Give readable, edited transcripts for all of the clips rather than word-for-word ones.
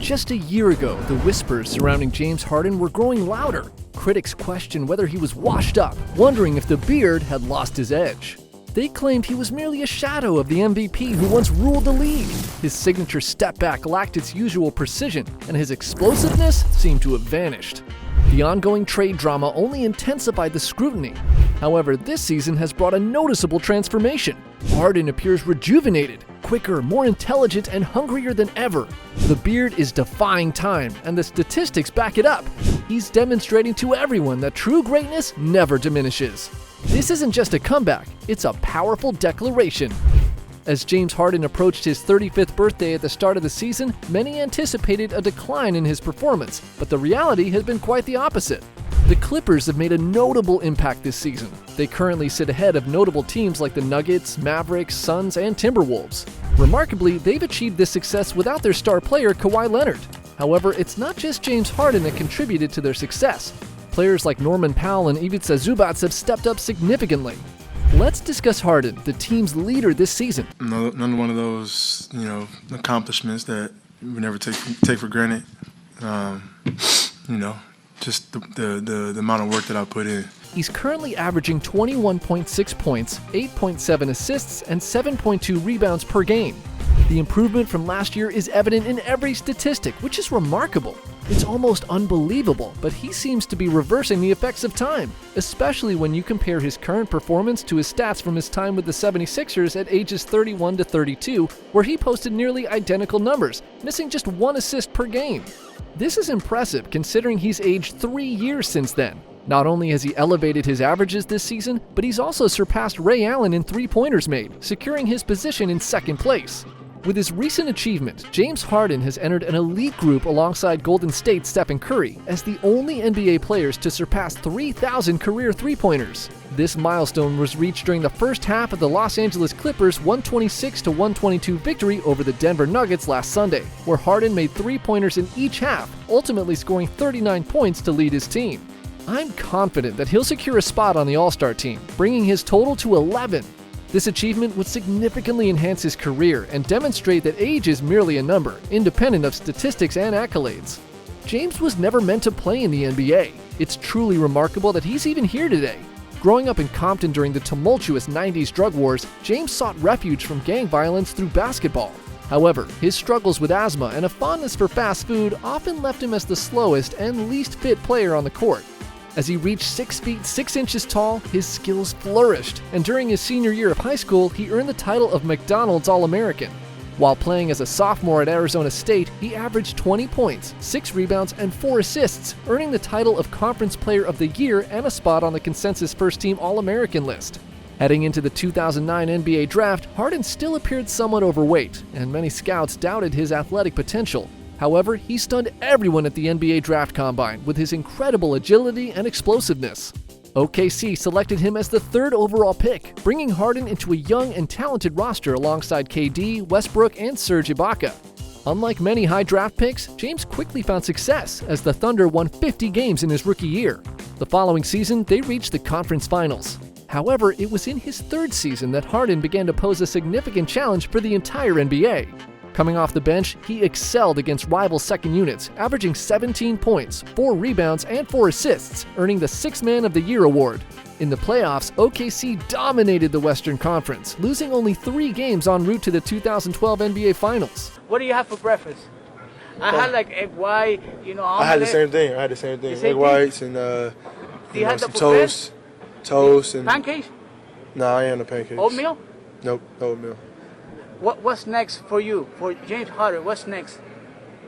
Just a year ago, the whispers surrounding James Harden were growing louder. Critics questioned whether he was washed up, wondering if the beard had lost his edge. They claimed he was merely a shadow of the MVP who once ruled the league. His signature step back lacked its usual precision, and his explosiveness seemed to have vanished. The ongoing trade drama only intensified the scrutiny. However, this season has brought a noticeable transformation. Harden appears rejuvenated, quicker, more intelligent, and hungrier than ever. The beard is defying time, and the statistics back it up. He's demonstrating to everyone that true greatness never diminishes. This isn't just a comeback, it's a powerful declaration. As James Harden approached his 35th birthday at the start of the season, many anticipated a decline in his performance, but the reality has been quite the opposite. The Clippers have made a notable impact this season. They currently sit ahead of notable teams like the Nuggets, Mavericks, Suns, and Timberwolves. Remarkably, they've achieved this success without their star player Kawhi Leonard. However, it's not just James Harden that contributed to their success. Players like Norman Powell and Ivica Zubac have stepped up significantly. Let's discuss Harden, the team's leader this season. None one of those, accomplishments that we never take for granted. Just the amount of work that I put in. He's currently averaging 21.6 points, 8.7 assists, and 7.2 rebounds per game. The improvement from last year is evident in every statistic, which is remarkable. It's almost unbelievable, but he seems to be reversing the effects of time, especially when you compare his current performance to his stats from his time with the 76ers at ages 31 to 32, where he posted nearly identical numbers, missing just 1 assist per game. This is impressive considering he's aged 3 years since then. Not only has he elevated his averages this season, but he's also surpassed Ray Allen in three-pointers made, securing his position in second place. With his recent achievement, James Harden has entered an elite group alongside Golden State's Stephen Curry as the only NBA players to surpass 3,000 career three-pointers. This milestone was reached during the first half of the Los Angeles Clippers' 126-122 victory over the Denver Nuggets last Sunday, where Harden made three-pointers in each half, ultimately scoring 39 points to lead his team. I'm confident that he'll secure a spot on the All-Star team, bringing his total to 11. This achievement would significantly enhance his career and demonstrate that age is merely a number, independent of statistics and accolades. James was never meant to play in the NBA. It's truly remarkable that he's even here today. Growing up in Compton during the tumultuous 90s drug wars, James sought refuge from gang violence through basketball. However, his struggles with asthma and a fondness for fast food often left him as the slowest and least fit player on the court. As he reached 6 feet 6 inches tall, his skills flourished, and during his senior year of high school, he earned the title of McDonald's All-American. While playing as a sophomore at Arizona State, he averaged 20 points, 6 rebounds, and 4 assists, earning the title of Conference Player of the Year and a spot on the consensus first-team All-American list. Heading into the 2009 NBA Draft, Harden still appeared somewhat overweight, and many scouts doubted his athletic potential. However, he stunned everyone at the NBA Draft Combine with his incredible agility and explosiveness. OKC selected him as the 3rd overall pick, bringing Harden into a young and talented roster alongside KD, Westbrook, and Serge Ibaka. Unlike many high draft picks, James quickly found success as the Thunder won 50 games in his rookie year. The following season, they reached the conference finals. However, it was in his 3rd season that Harden began to pose a significant challenge for the entire NBA. Coming off the bench, he excelled against rival second units, averaging 17 points, 4 rebounds, and 4 assists, earning the 6th Man of the Year award. In the playoffs, OKC dominated the Western Conference, losing only 3 games en route to the 2012 NBA Finals. What do you have for breakfast? I had like egg white, omelet. I had the same thing. Egg whites and some toast and pancakes. No, I ain't on the pancakes. Oatmeal? Nope, no oatmeal. What's next for you, for James Harden? What's next?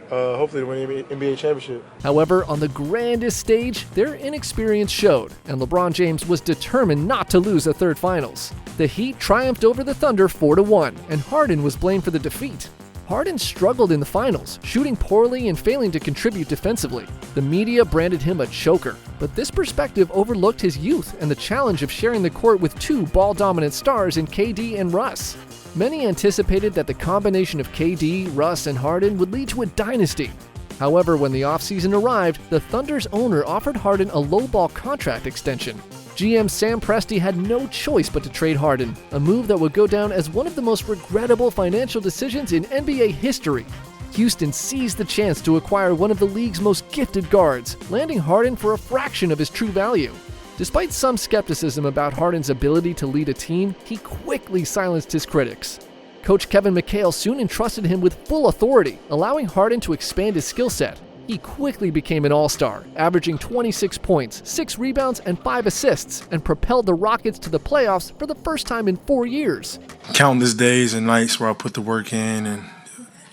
Hopefully to win the NBA championship. However, on the grandest stage, their inexperience showed, and LeBron James was determined not to lose the 3rd finals. The Heat triumphed over the Thunder 4-1, and Harden was blamed for the defeat. Harden struggled in the finals, shooting poorly and failing to contribute defensively. The media branded him a choker, but this perspective overlooked his youth and the challenge of sharing the court with 2 ball-dominant stars in KD and Russ. Many anticipated that the combination of KD, Russ, and Harden would lead to a dynasty. However, when the offseason arrived, the Thunder's owner offered Harden a lowball contract extension. GM Sam Presti had no choice but to trade Harden, a move that would go down as one of the most regrettable financial decisions in NBA history. Houston seized the chance to acquire one of the league's most gifted guards, landing Harden for a fraction of his true value. Despite some skepticism about Harden's ability to lead a team, he quickly silenced his critics. Coach Kevin McHale soon entrusted him with full authority, allowing Harden to expand his skill set. He quickly became an all-star, averaging 26 points, 6 rebounds, and 5 assists, and propelled the Rockets to the playoffs for the first time in 4 years. Countless days and nights where I put the work in, and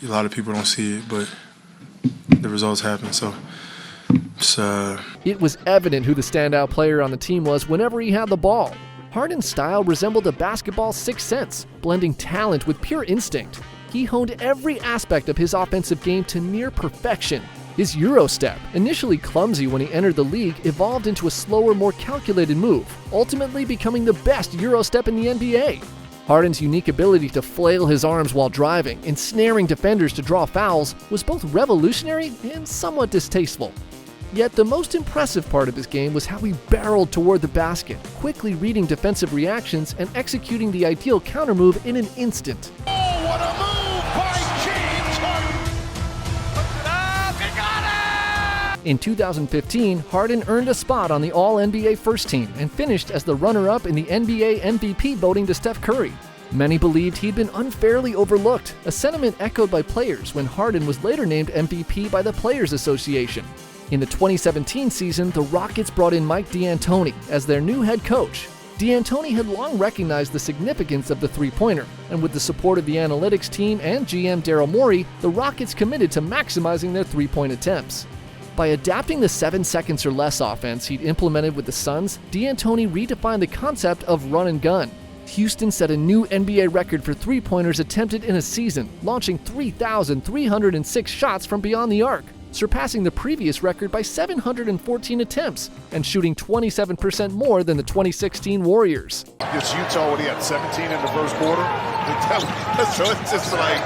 a lot of people don't see it, but the results happen, so It was evident who the standout player on the team was whenever he had the ball. Harden's style resembled a basketball's sixth sense, blending talent with pure instinct. He honed every aspect of his offensive game to near perfection. His Euro step, initially clumsy when he entered the league, evolved into a slower, more calculated move, ultimately becoming the best Euro step in the NBA. Harden's unique ability to flail his arms while driving, ensnaring defenders to draw fouls, was both revolutionary and somewhat distasteful. Yet the most impressive part of his game was how he barreled toward the basket, quickly reading defensive reactions and executing the ideal countermove in an instant. Oh, what a move by James Harden! Puts it up, he got it! In 2015, Harden earned a spot on the All-NBA First Team and finished as the runner-up in the NBA MVP voting to Steph Curry. Many believed he'd been unfairly overlooked, a sentiment echoed by players when Harden was later named MVP by the Players Association. In the 2017 season, the Rockets brought in Mike D'Antoni as their new head coach. D'Antoni had long recognized the significance of the three-pointer, and with the support of the analytics team and GM Daryl Morey, the Rockets committed to maximizing their three-point attempts. By adapting the 7 seconds or less offense he'd implemented with the Suns, D'Antoni redefined the concept of run and gun. Houston set a new NBA record for three-pointers attempted in a season, launching 3,306 shots from beyond the arc, surpassing the previous record by 714 attempts and shooting 27% more than the 2016 Warriors. Against Utah when he had 17 in the first quarter. So it's just like,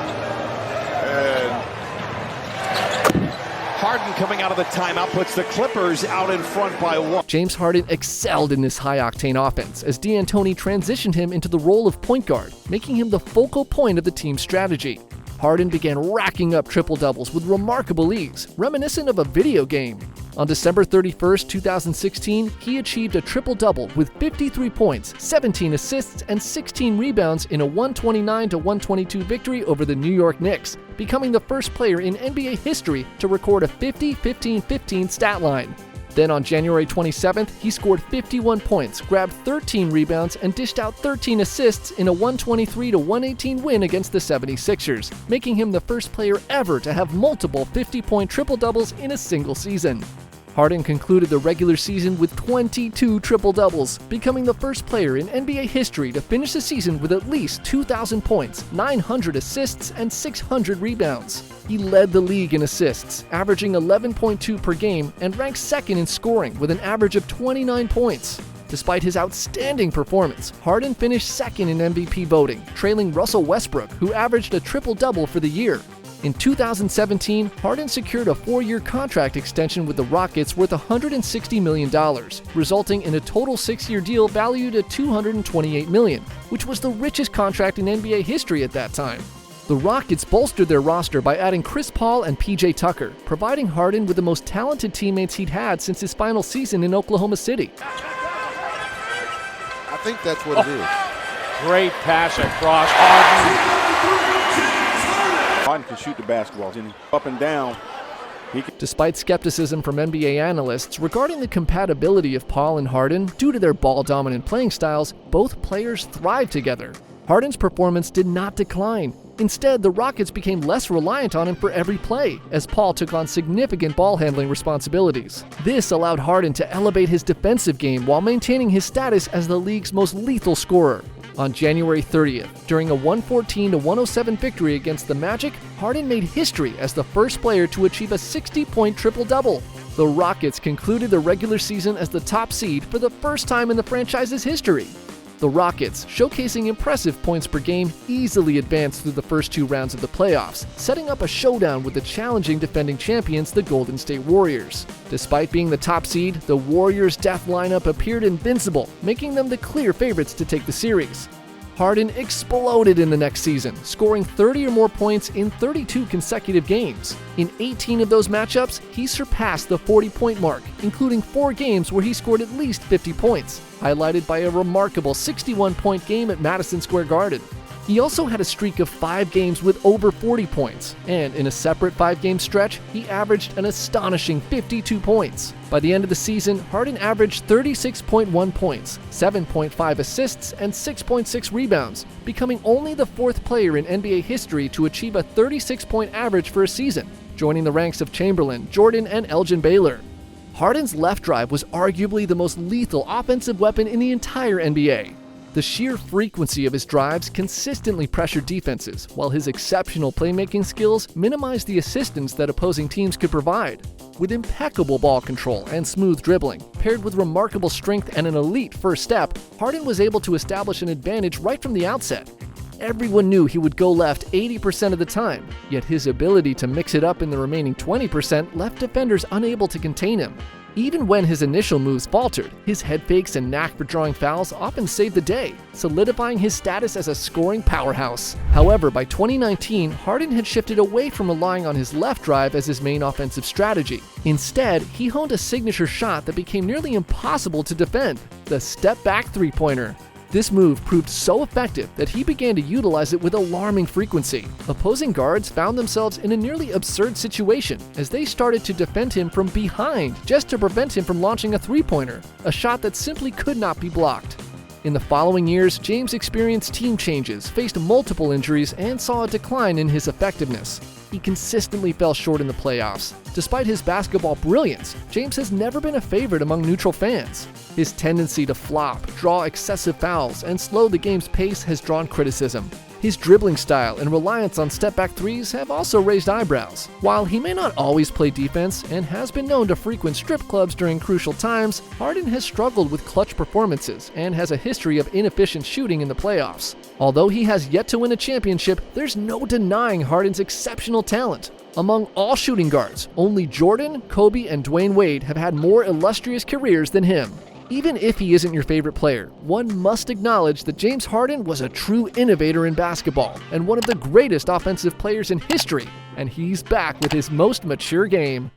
Harden coming out of the timeout puts the Clippers out in front by 1. James Harden excelled in this high-octane offense as D'Antoni transitioned him into the role of point guard, making him the focal point of the team's strategy. Harden began racking up triple-doubles with remarkable ease, reminiscent of a video game. On December 31, 2016, he achieved a triple-double with 53 points, 17 assists, and 16 rebounds in a 129-122 victory over the New York Knicks, becoming the first player in NBA history to record a 50-15-15 stat line. Then on January 27th, he scored 51 points, grabbed 13 rebounds, and dished out 13 assists in a 123-118 win against the 76ers, making him the first player ever to have multiple 50-point triple-doubles in a single season. Harden concluded the regular season with 22 triple-doubles, becoming the first player in NBA history to finish the season with at least 2,000 points, 900 assists, and 600 rebounds. He led the league in assists, averaging 11.2 per game, and ranked second in scoring with an average of 29 points. Despite his outstanding performance, Harden finished second in MVP voting, trailing Russell Westbrook, who averaged a triple-double for the year. In 2017, Harden secured a 4-year contract extension with the Rockets worth $160 million, resulting in a total 6-year deal valued at $228 million, which was the richest contract in NBA history at that time. The Rockets bolstered their roster by adding Chris Paul and PJ Tucker, providing Harden with the most talented teammates he'd had since his final season in Oklahoma City. I think that's what it is. Great pass across Harden. Harden can shoot the basketball, and up and down. Despite skepticism from NBA analysts regarding the compatibility of Paul and Harden due to their ball-dominant playing styles, both players thrived together. Harden's performance did not decline. Instead, the Rockets became less reliant on him for every play, as Paul took on significant ball-handling responsibilities. This allowed Harden to elevate his defensive game while maintaining his status as the league's most lethal scorer. On January 30th, during a 114-107 victory against the Magic, Harden made history as the first player to achieve a 60-point triple-double. The Rockets concluded the regular season as the top seed for the first time in the franchise's history. The Rockets, showcasing impressive points per game, easily advanced through the first 2 rounds of the playoffs, setting up a showdown with the challenging defending champions, the Golden State Warriors. Despite being the top seed, the Warriors' death lineup appeared invincible, making them the clear favorites to take the series. Harden exploded in the next season, scoring 30 or more points in 32 consecutive games. In 18 of those matchups, he surpassed the 40-point mark, including 4 games where he scored at least 50 points, highlighted by a remarkable 61-point game at Madison Square Garden. He also had a streak of 5 games with over 40 points, and in a separate 5-game stretch, he averaged an astonishing 52 points. By the end of the season, Harden averaged 36.1 points, 7.5 assists, and 6.6 rebounds, becoming only the 4th player in NBA history to achieve a 36-point average for a season, joining the ranks of Chamberlain, Jordan, and Elgin Baylor. Harden's left drive was arguably the most lethal offensive weapon in the entire NBA. The sheer frequency of his drives consistently pressured defenses, while his exceptional playmaking skills minimized the assistance that opposing teams could provide. With impeccable ball control and smooth dribbling, paired with remarkable strength and an elite first step, Harden was able to establish an advantage right from the outset. Everyone knew he would go left 80% of the time, yet his ability to mix it up in the remaining 20% left defenders unable to contain him. Even when his initial moves faltered, his head fakes and knack for drawing fouls often saved the day, solidifying his status as a scoring powerhouse. However, by 2019, Harden had shifted away from relying on his left drive as his main offensive strategy. Instead, he honed a signature shot that became nearly impossible to defend, the step-back three-pointer. This move proved so effective that he began to utilize it with alarming frequency. Opposing guards found themselves in a nearly absurd situation as they started to defend him from behind just to prevent him from launching a three-pointer, a shot that simply could not be blocked. In the following years, James experienced team changes, faced multiple injuries, and saw a decline in his effectiveness. He consistently fell short in the playoffs. Despite his basketball brilliance, James has never been a favorite among neutral fans. His tendency to flop, draw excessive fouls, and slow the game's pace has drawn criticism. His dribbling style and reliance on step-back threes have also raised eyebrows. While he may not always play defense and has been known to frequent strip clubs during crucial times, Harden has struggled with clutch performances and has a history of inefficient shooting in the playoffs. Although he has yet to win a championship, there's no denying Harden's exceptional talent. Among all shooting guards, only Jordan, Kobe, and Dwayne Wade have had more illustrious careers than him. Even if he isn't your favorite player, one must acknowledge that James Harden was a true innovator in basketball and one of the greatest offensive players in history, and he's back with his most mature game.